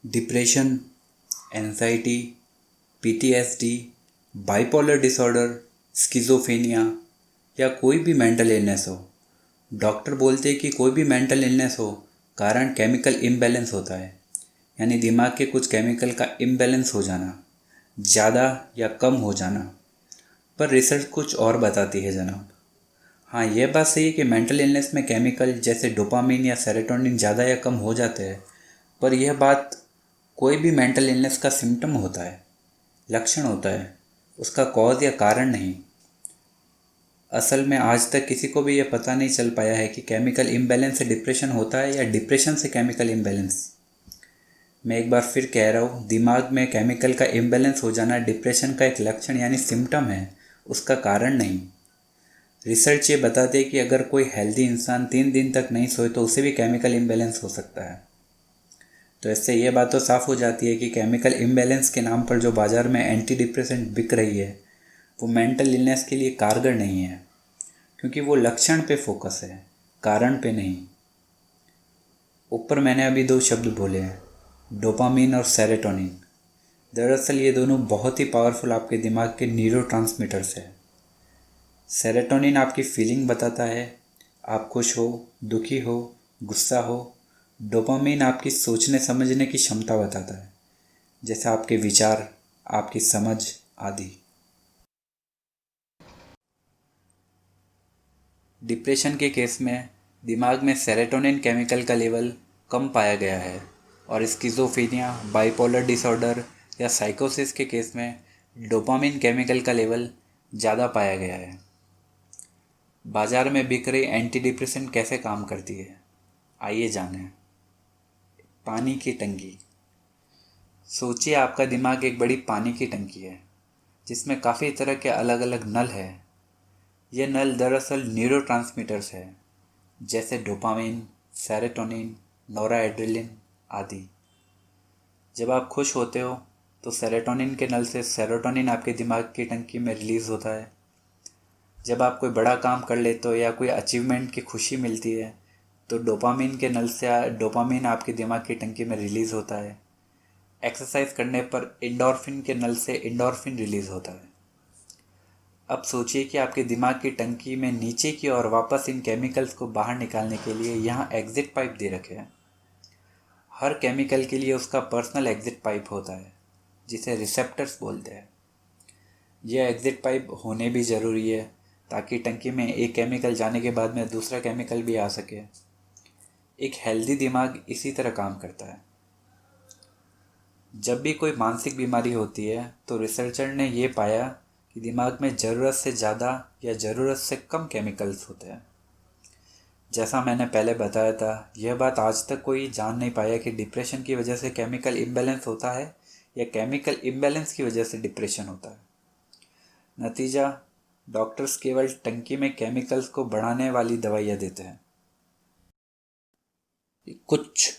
Depression, anxiety, PTSD, bipolar disorder, schizophrenia या कोई भी मेंटल इलनेस हो, डॉक्टर बोलते हैं कि कोई भी मेंटल इलनेस हो कारण केमिकल इम्बैलेंस होता है, यानी दिमाग के कुछ केमिकल का इम्बैलेंस हो जाना, ज़्यादा या कम हो जाना। पर रिसर्च कुछ और बताती है जनाब। हाँ, यह बात सही है कि मेंटल इलनेस में केमिकल जैसे डोपामिन या सेरोटोनिन ज़्यादा या कम हो जाते हैं, पर यह बात कोई भी मेंटल इलनेस का सिम्टम होता है, लक्षण होता है, उसका कॉज या कारण नहीं। असल में आज तक किसी को भी यह पता नहीं चल पाया है कि केमिकल इम्बैलेंस से डिप्रेशन होता है या डिप्रेशन से केमिकल इम्बैलेंस। मैं एक बार फिर कह रहा हूँ, दिमाग में केमिकल का इम्बैलेंस हो जाना डिप्रेशन का एक लक्षण यानी सिम्टम है, उसका कारण नहीं। रिसर्च ये बताते हैं कि अगर कोई हेल्दी इंसान 3 दिन तक नहीं सोए तो उसे भी केमिकल इम्बैलेंस हो सकता है। तो इससे ये बात तो साफ़ हो जाती है कि केमिकल इम्बैलेंस के नाम पर जो बाज़ार में एंटी डिप्रेसेंट बिक रही है वो मेंटल इलनेस के लिए कारगर नहीं है, क्योंकि वो लक्षण पे फोकस है, कारण पे नहीं। ऊपर मैंने अभी 2 शब्द बोले हैं, डोपामिन और सेरोटोनिन। दरअसल ये दोनों बहुत ही पावरफुल आपके दिमाग के न्यूरोट्रांसमीटर्स हैं। सेरोटोनिन आपकी फीलिंग बताता है, आप खुश हो, दुखी हो, गुस्सा हो। डोपामिन आपकी सोचने समझने की क्षमता बताता है, जैसे आपके विचार, आपकी समझ आदि। डिप्रेशन के केस में दिमाग में सेरोटोनिन केमिकल का लेवल कम पाया गया है, और स्किज़ोफ्रेनिया, बाइपोलर डिसऑर्डर या साइकोसिस के केस में डोपामिन केमिकल का लेवल ज़्यादा पाया गया है। बाजार में बिक रही एंटी डिप्रेसेंट कैसे काम करती है, आइए जानें। पानी की टंकी। सोचिए आपका दिमाग एक बड़ी पानी की टंकी है जिसमें काफ़ी तरह के अलग अलग नल हैं। ये नल दरअसल न्यूरोट्रांसमीटर्स है, जैसे डोपामिन, सेरोटोनिन, नोराएड्रेनालिन आदि। जब आप खुश होते हो तो सेरोटोनिन के नल से सेरोटोनिन आपके दिमाग की टंकी में रिलीज़ होता है। जब आप कोई बड़ा काम कर लेते हो या कोई अचीवमेंट की खुशी मिलती है तो डोपामिन के नल से डोपामिन आपके दिमाग की टंकी में रिलीज़ होता है। एक्सरसाइज करने पर एंडोर्फिन के नल से एंडोर्फिन रिलीज़ होता है। अब सोचिए कि आपके दिमाग की टंकी में नीचे की ओर वापस इन केमिकल्स को बाहर निकालने के लिए यहाँ एग्जिट पाइप दे रखे हैं। हर केमिकल के लिए उसका पर्सनल एग्जिट पाइप होता है, जिसे रिसेप्टर्स बोलते हैं। यह एग्जिट पाइप होने भी ज़रूरी है ताकि टंकी में एक केमिकल जाने के बाद में दूसरा केमिकल भी आ सके। एक हेल्दी दिमाग इसी तरह काम करता है। जब भी कोई मानसिक बीमारी होती है तो रिसर्चर ने ये पाया कि दिमाग में ज़रूरत से ज़्यादा या ज़रूरत से कम केमिकल्स होते हैं। जैसा मैंने पहले बताया था, यह बात आज तक कोई जान नहीं पाया कि डिप्रेशन की वजह से केमिकल इम्बैलेंस होता है या केमिकल इम्बैलेंस की वजह से डिप्रेशन होता है। नतीजा, डॉक्टर्स केवल टंकी में केमिकल्स को बढ़ाने वाली दवाइयाँ देते हैं। कुछ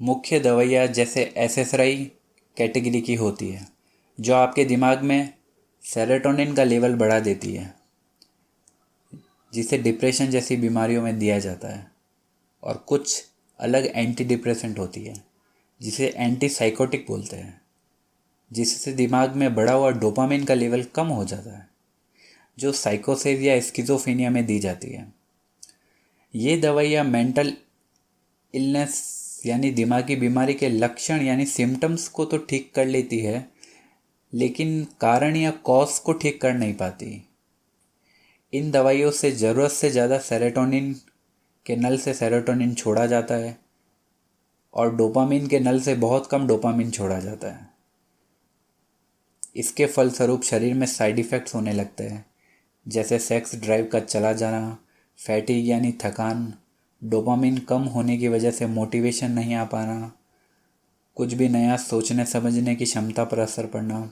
मुख्य दवाइयाँ जैसे एसेसराई कैटेगरी की होती है, जो आपके दिमाग में सेरोटोनिन का लेवल बढ़ा देती है, जिसे डिप्रेशन जैसी बीमारियों में दिया जाता है। और कुछ अलग एंटी डिप्रेसेंट होती है, जिसे एंटी साइकोटिक बोलते हैं, जिससे दिमाग में बढ़ा हुआ डोपामिन का लेवल कम हो जाता है, जो साइकोसिस या स्किज़ोफ्रेनिया में दी जाती है। ये दवाइयाँ मेंटल इलनेस यानी दिमागी बीमारी के लक्षण यानी सिम्टम्स को तो ठीक कर लेती है, लेकिन कारण या कॉज को ठीक कर नहीं पाती। इन दवाइयों से ज़रूरत से ज़्यादा सेरोटोनिन के नल से सेरोटोनिन छोड़ा जाता है और डोपामिन के नल से बहुत कम डोपामिन छोड़ा जाता है। इसके फलस्वरूप शरीर में साइड इफ़ेक्ट्स होने लगते हैं, जैसे सेक्स ड्राइव का चला जाना, फैटिग यानी थकान, डोपामिन कम होने की वजह से मोटिवेशन नहीं आ पाना, कुछ भी नया सोचने समझने की क्षमता पर असर पड़ना।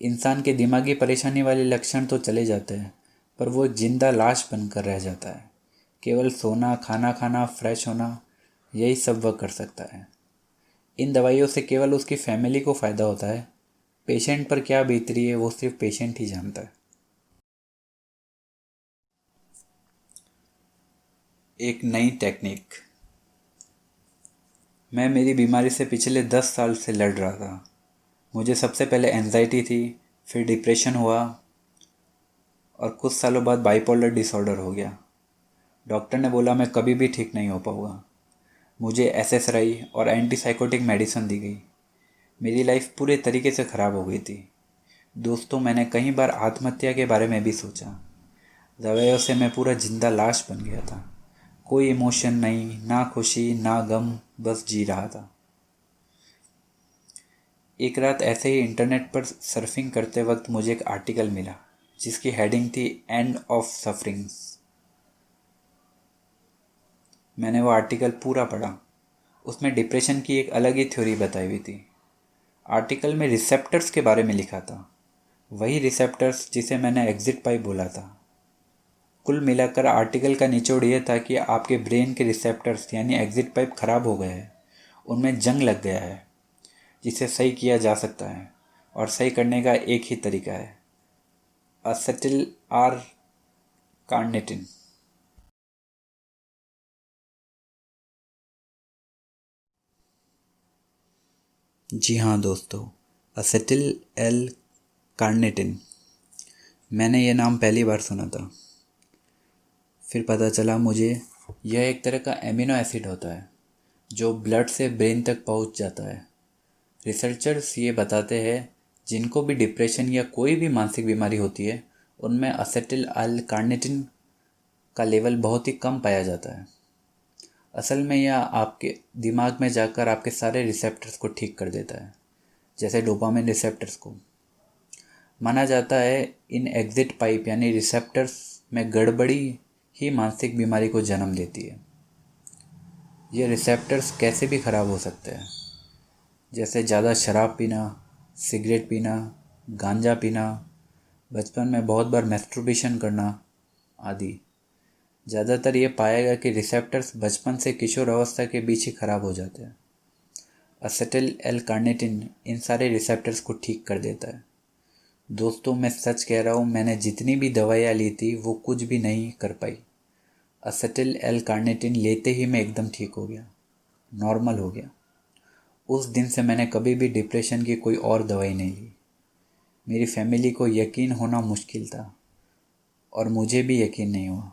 इंसान के दिमागी परेशानी वाले लक्षण तो चले जाते हैं, पर वो जिंदा लाश बनकर रह जाता है। केवल सोना, खाना खाना, फ्रेश होना, यही सब वह कर सकता है। इन दवाइयों से केवल उसकी फैमिली को फ़ायदा होता है। पेशेंट पर क्या बीत रही है वो सिर्फ पेशेंट ही जानता है। एक नई टेक्निक। मैं मेरी बीमारी से पिछले 10 साल से लड़ रहा था। मुझे सबसे पहले एंजाइटी थी, फिर डिप्रेशन हुआ और कुछ सालों बाद बाइपोलर डिसऑर्डर हो गया। डॉक्टर ने बोला मैं कभी भी ठीक नहीं हो पाऊँगा। मुझे एसएसआई और एंटीसाइकोटिक मेडिसिन दी गई। मेरी लाइफ पूरे तरीके से ख़राब हो गई थी। दोस्तों, मैंने कई बार आत्महत्या के बारे में भी सोचा। दवाइयों से मैं पूरा जिंदा लाश बन गया था। कोई इमोशन नहीं, ना खुशी ना गम, बस जी रहा था। एक रात ऐसे ही इंटरनेट पर सर्फिंग करते वक्त मुझे एक आर्टिकल मिला जिसकी हेडिंग थी एंड ऑफ सफरिंग्स। मैंने वो आर्टिकल पूरा पढ़ा। उसमें डिप्रेशन की एक अलग ही थ्योरी बताई हुई थी। आर्टिकल में रिसेप्टर्स के बारे में लिखा था, वही रिसेप्टर्स जिसे मैंने एग्जिट पाइप बोला था। कुल मिलाकर आर्टिकल का निचोड़ यह था कि आपके ब्रेन के रिसेप्टर्स यानी एग्जिट पाइप खराब हो गए हैं, उनमें जंग लग गया है, जिसे सही किया जा सकता है और सही करने का एक ही तरीका है, असेटिल आर कार्निटिन। जी हाँ दोस्तों, असेटिल एल कार्निटिन। मैंने ये नाम पहली बार सुना था, फिर पता चला मुझे यह एक तरह का एमिनो एसिड होता है जो ब्लड से ब्रेन तक पहुंच जाता है। रिसर्चर्स ये बताते हैं जिनको भी डिप्रेशन या कोई भी मानसिक बीमारी होती है उनमें असेटिल एल कार्निटिन का लेवल बहुत ही कम पाया जाता है। असल में यह आपके दिमाग में जाकर आपके सारे रिसेप्टर्स को ठीक कर देता है, जैसे डोपामिन रिसेप्टर्स को। माना जाता है इन एग्जिट पाइप यानी रिसेप्टर्स में गड़बड़ी ही मानसिक बीमारी को जन्म देती है। ये रिसेप्टर्स कैसे भी ख़राब हो सकते हैं, जैसे ज़्यादा शराब पीना, सिगरेट पीना, गांजा पीना, बचपन में बहुत बार मैस्टरबेशन करना आदि। ज़्यादातर ये पाया गया कि रिसेप्टर्स बचपन से किशोर अवस्था के बीच ही ख़राब हो जाते हैं। असेटिल एल कार्निटिन इन सारे रिसेप्टर्स को ठीक कर देता है। दोस्तों, मैं सच कह रहा हूँ, मैंने जितनी भी दवाइयाँ ली थी वो कुछ भी नहीं कर पाई। असेटिल एल कार्निटिन लेते ही मैं एकदम ठीक हो गया, नॉर्मल हो गया। उस दिन से मैंने कभी भी डिप्रेशन की कोई और दवाई नहीं ली। मेरी फैमिली को यकीन होना मुश्किल था और मुझे भी यकीन नहीं हुआ,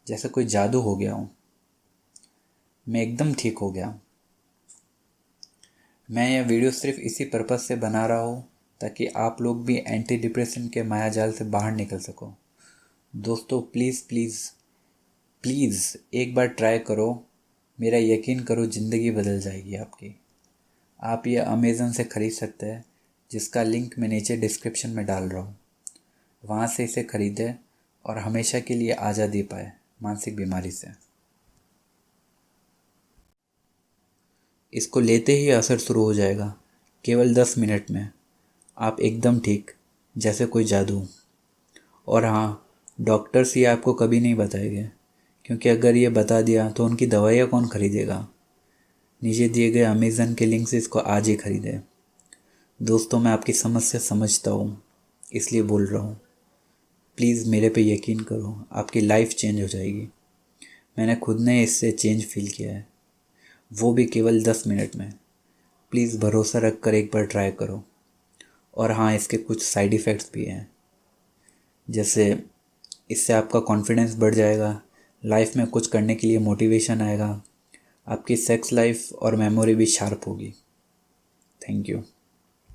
जैसे कोई जादू हो गया हूँ। मैं एकदम ठीक हो गया। मैं यह वीडियो सिर्फ इसी पर्पज़ से बना रहा हूँ ताकि आप लोग भी एंटी डिप्रेशन के मायाजाल से बाहर निकल सको। दोस्तों, प्लीज़ प्लीज़ प्लीज़ एक बार ट्राई करो। मेरा यकीन करो, ज़िंदगी बदल जाएगी आपकी। आप ये अमेज़न से ख़रीद सकते हैं, जिसका लिंक मैं नीचे डिस्क्रिप्शन में डाल रहा हूँ। वहाँ से इसे ख़रीदें और हमेशा के लिए आज़ादी पाए मानसिक बीमारी से। इसको लेते ही असर शुरू हो जाएगा, केवल 10 मिनट में आप एकदम ठीक, जैसे कोई जादू। और हाँ, डॉक्टर्स ये आपको कभी नहीं बताएंगे, क्योंकि अगर ये बता दिया तो उनकी दवाइयाँ कौन खरीदेगा। नीचे दिए गए अमेज़न के लिंक से इसको आज ही खरीदें। दोस्तों, मैं आपकी समस्या समझता हूँ, इसलिए बोल रहा हूँ। प्लीज़ मेरे पे यकीन करो, आपकी लाइफ चेंज हो जाएगी। मैंने खुद ने इससे चेंज फील किया है, वो भी केवल 10 मिनट में। प्लीज़ भरोसा रख कर एक बार ट्राई करो। और हाँ, इसके कुछ साइड इफ़ेक्ट्स भी हैं, जैसे इससे आपका कॉन्फिडेंस बढ़ जाएगा, लाइफ में कुछ करने के लिए मोटिवेशन आएगा, आपकी सेक्स लाइफ और मेमोरी भी शार्प होगी। Thank you.